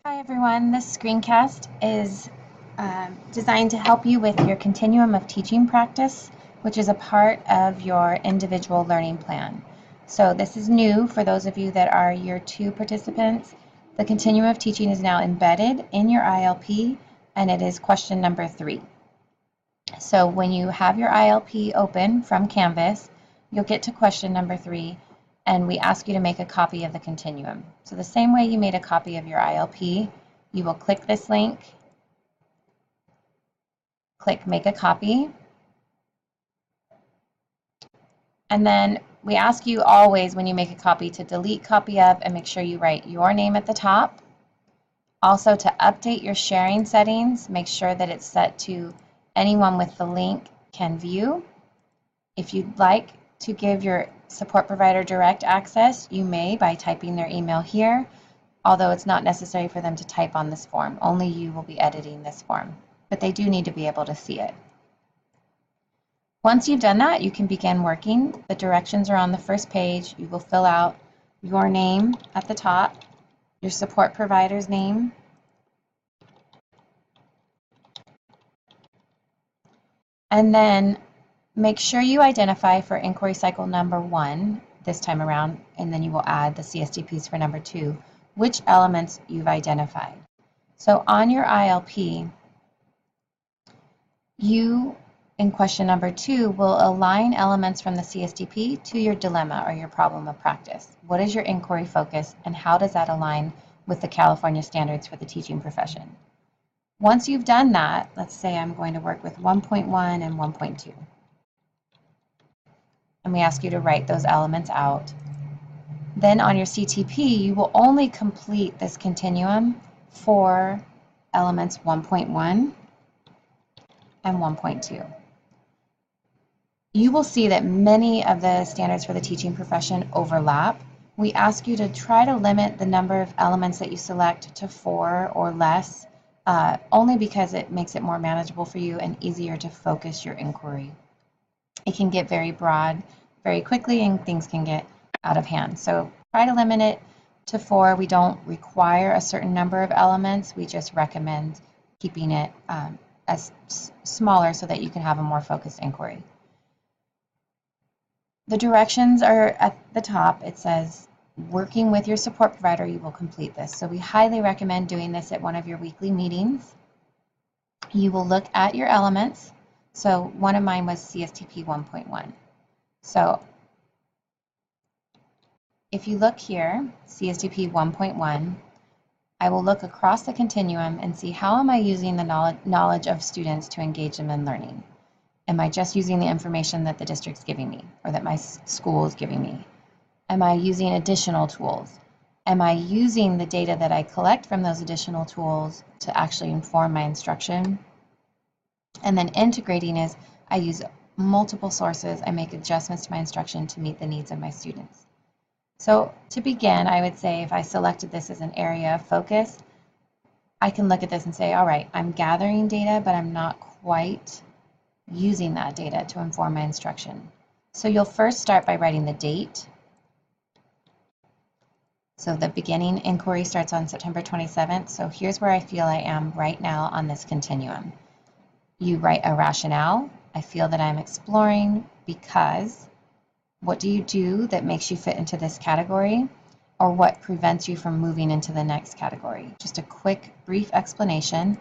Hi everyone, this screencast is designed to help you with your continuum of teaching practice, which is a part of your individual learning plan. So this is new for those of you that are Year 2 participants. The continuum of teaching is now embedded in your ILP, and it is question number 3. So when you have your ILP open from Canvas, you'll get to question number 3, and we ask you to make a copy of the continuum. So the same way you made a copy of your ILP, you will click this link, click Make a Copy, and then we ask you always when you make a copy to delete copy of and make sure you write your name at the top. Also to update your sharing settings, make sure that it's set to anyone with the link can view. If you'd like to give your support provider direct access, you may by typing their email here, although it's not necessary for them to type on this form. Only you will be editing this form, but they do need to be able to see it. Once you've done that, you can begin working. The directions are on the first page. You will fill out your name at the top, your support provider's name, and then make sure you identify for inquiry cycle number 1 this time around, and then you will add the CSTPs for number 2, which elements you've identified. So on your ILP, you, in question number 2, will align elements from the CSTP to your dilemma or your problem of practice. What is your inquiry focus, and how does that align with the California standards for the teaching profession? Once you've done that, let's say I'm going to work with 1.1 and 1.2. And we ask you to write those elements out. Then on your CTP, you will only complete this continuum for elements 1.1 and 1.2. You will see that many of the standards for the teaching profession overlap. We ask you to try to limit the number of elements that you select to 4 or less, only because it makes it more manageable for you and easier to focus your inquiry. It can get very broad very quickly and things can get out of hand. So try to limit it to 4. We don't require a certain number of elements. We just recommend keeping it as smaller so that you can have a more focused inquiry. The directions are at the top. It says, working with your support provider, you will complete this. So we highly recommend doing this at one of your weekly meetings. You will look at your elements. So one of mine was CSTP 1.1. So if you look here, CSTP 1.1, I will look across the continuum and see how am I using the knowledge of students to engage them in learning. Am I just using the information that the district's giving me or that my school is giving me? Am I using additional tools? Am I using the data that I collect from those additional tools to actually inform my instruction? And then integrating is I use multiple sources. I make adjustments to my instruction to meet the needs of my students. So to begin, I would say if I selected this as an area of focus, I can look at this and say, all right, I'm gathering data, but I'm not quite using that data to inform my instruction. So you'll first start by writing the date. So the beginning inquiry starts on September 27th. So here's where I feel I am right now on this continuum. You write a rationale. I feel that I'm exploring because. What do you do that makes you fit into this category? Or what prevents you from moving into the next category? Just a quick, brief explanation.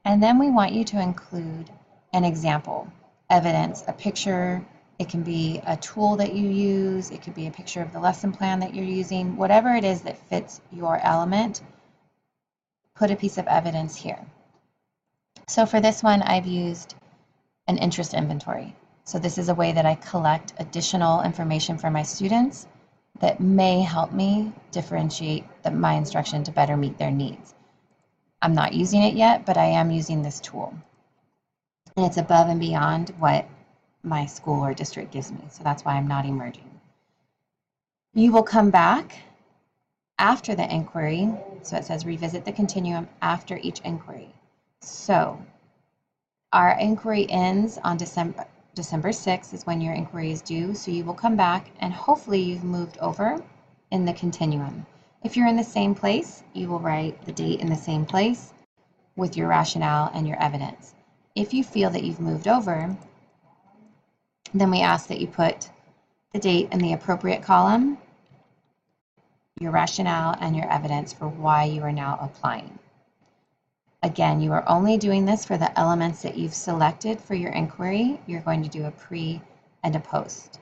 And then we want you to include an example, evidence, a picture. It can be a tool that you use. It could be a picture of the lesson plan that you're using. Whatever it is that fits your element, put a piece of evidence here. So for this one, I've used an interest inventory. So this is a way that I collect additional information from my students that may help me differentiate my instruction to better meet their needs. I'm not using it yet, but I am using this tool. And it's above and beyond what my school or district gives me. So that's why I'm not emerging. You will come back after the inquiry. So it says revisit the continuum after each inquiry. So our inquiry ends on December 6th is when your inquiry is due. So you will come back and hopefully you've moved over in the continuum. If you're in the same place, you will write the date in the same place with your rationale and your evidence. If you feel that you've moved over, then we ask that you put the date in the appropriate column, your rationale, and your evidence for why you are now applying. Again, you are only doing this for the elements that you've selected for your inquiry. You're going to do a pre and a post.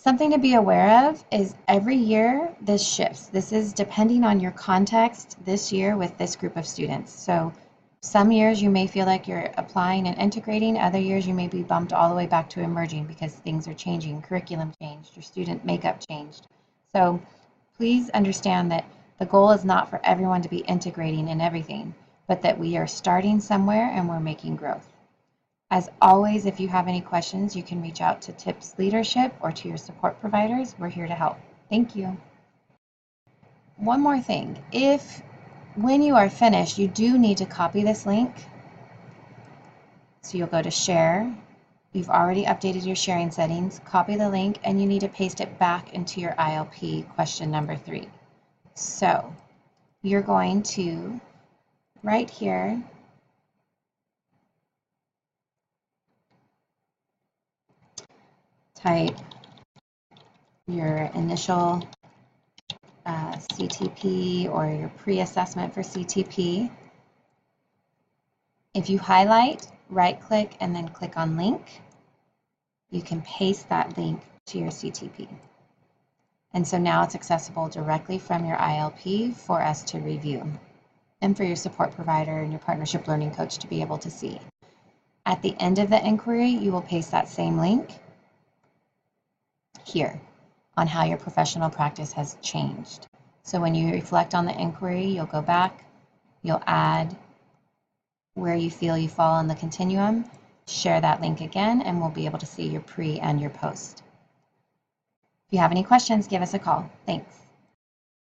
Something to be aware of is every year this shifts. This is depending on your context this year with this group of students. So some years you may feel like you're applying and integrating, other years you may be bumped all the way back to emerging because things are changing, curriculum changed, your student makeup changed. So please understand that the goal is not for everyone to be integrating in everything, but that we are starting somewhere and we're making growth. As always, if you have any questions, you can reach out to TIPS leadership or to your support providers. We're here to help. Thank you. One more thing. When you are finished, you do need to copy this link. So you'll go to share. You've already updated your sharing settings. Copy the link, and you need to paste it back into your ILP question number 3. So you're going to, right here, type your initial CTP or your pre-assessment for CTP. If you highlight, right-click, and then click on link, you can paste that link to your CTP. And so now it's accessible directly from your ILP for us to review and for your support provider and your partnership learning coach to be able to see. At the end of the inquiry, you will paste that same link here on how your professional practice has changed. So when you reflect on the inquiry, you'll go back, you'll add where you feel you fall on the continuum, share that link again, and we'll be able to see your pre and your post. If you have any questions, give us a call. Thanks.